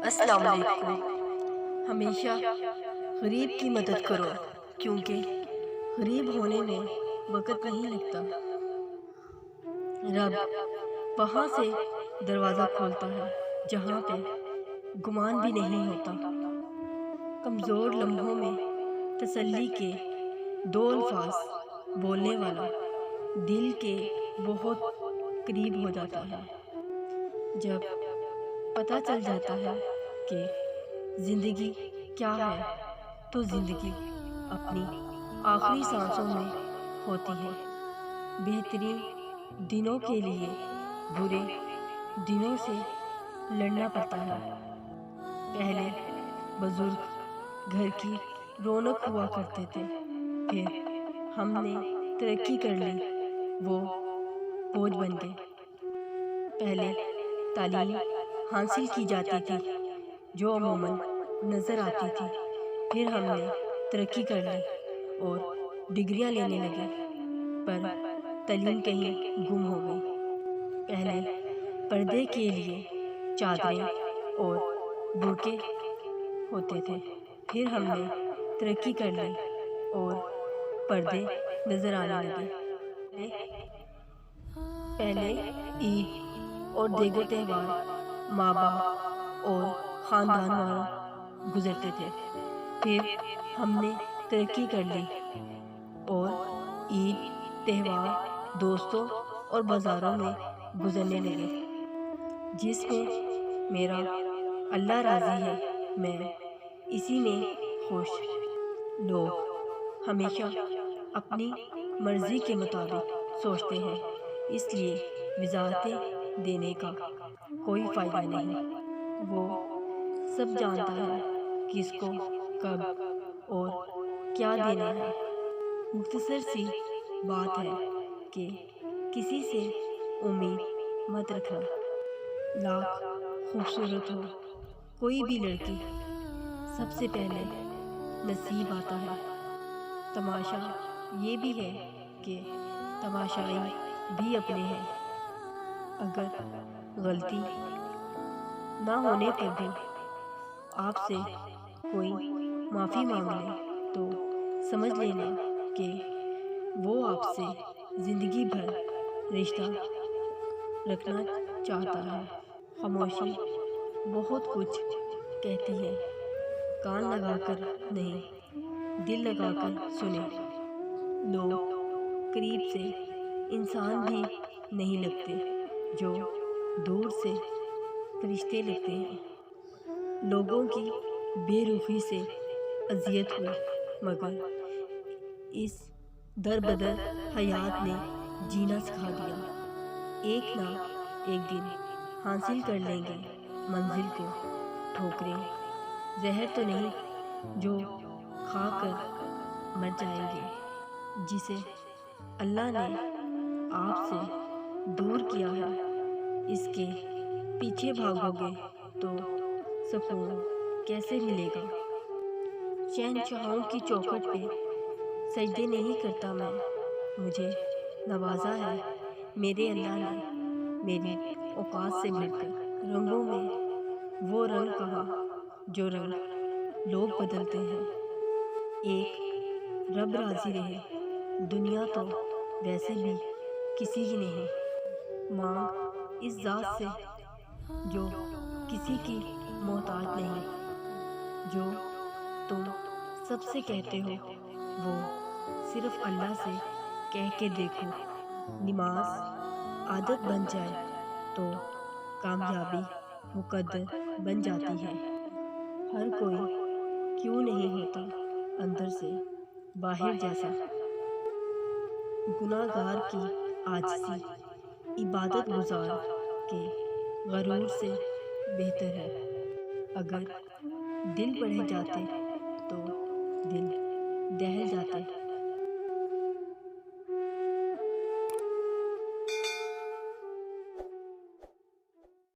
السلام علیکم۔ ہمیشہ غریب کی مدد کرو کیونکہ غریب ہونے میں وقت نہیں لگتا۔ رب وہاں سے دروازہ کھولتا ہے جہاں پہ گمان بھی نہیں ہوتا۔ کمزور لمحوں میں تسلی کے دو الفاظ بولنے والا دل کے بہت قریب ہو جاتا ہے۔ جب پتہ چل جاتا ہے کہ زندگی کیا ہے تو زندگی اپنی آخری سانسوں میں ہوتی ہے۔ بہترین دنوں کے لیے برے دنوں سے لڑنا پڑتا ہے۔ پہلے بزرگ گھر کی رونق ہوا کرتے تھے، پھر ہم نے ترقی کر لی، وہ بوجھ بن گئے۔ پہلے تعلیم حاصل کی جاتی تھی جو عموماً نظر آتی تھی، پھر ہم نے ترقی کر لی اور ڈگریاں لینے لگے، پر تعلیم کہیں گم ہو گئی۔ پہلے پردے کے لیے چادریں اور برقعے ہوتے تھے، پھر ہم نے ترقی کر لی اور پردے نظر آنے لگے۔ پہلے عید اور دیگر تہوار ماں باپ اور خاندان والوں گزرتے تھے، پھر ہم نے ترقی کر لی اور عید تہوار دوستوں اور بازاروں میں گزرنے لگے۔ جس میں میرا اللہ راضی ہے میں اسی میں خوش۔ لوگ ہمیشہ اپنی مرضی کے مطابق سوچتے ہیں، اس لیے وضاحتیں دینے کا کوئی فائدہ نہیں۔ وہ سب جانتا ہے کس کو کب اور کیا دینا ہے۔ مختصر سی بات ہے کہ کسی سے امید مت رکھنا۔ لاکھ خوبصورت ہو کوئی بھی لڑکی، سب سے پہلے نصیب آتا ہے۔ تماشا یہ بھی ہے کہ تماشائی بھی اپنے ہیں۔ اگر غلطی نہ ہونے پر بھی آپ سے کوئی معافی مانگ لے تو سمجھ لینا کہ وہ آپ سے زندگی بھر رشتہ رکھنا چاہتا ہے۔ خاموشی بہت کچھ کہتی ہے، کان لگا کر نہیں، دل لگا کر سنیں۔ لوگ قریب سے انسان بھی نہیں لگتے جو دور سے فرشتے لگتے ہیں۔ لوگوں کی بے رخی سے اذیت ہوئی، مگر اس در بدر حیات نے جینا سکھا دیا۔ ایک نہ ایک دن حاصل کر لیں گے منزل کو۔ ٹھوکریں زہر تو نہیں جو کھا کر مر جائیں گے۔ جسے اللہ نے آپ سے دور کیا ہے، اس کے پیچھے بھاگو گے تو سکون کیسے ملے گا؟ شہنشاہوں کی چوکھٹ پہ سجدے نہیں کرتا میں، مجھے نوازا ہے میرے اللہ نے میری اوقات سے بڑھ کر۔ رنگوں میں وہ رنگ کہاں جو رنگ لوگ بدلتے ہیں۔ ایک رب راضی رہے، دنیا تو ویسے بھی کسی کی نہیں۔ مانگ اس ذات سے جو کسی کی محتاج نہیں۔ جو تم سب سے کہتے ہو وہ صرف اللہ سے کہہ کے دیکھو۔ نماز عادت بن جائے تو کامیابی مقدر بن جاتی ہے۔ ہر کوئی کیوں نہیں ہوتا اندر سے باہر جیسا۔ گناہ گار کی عاجزی عبادت گزار کے غرور سے بہتر ہے۔ اگر دل بڑھے جاتے تو دل دہل جاتے۔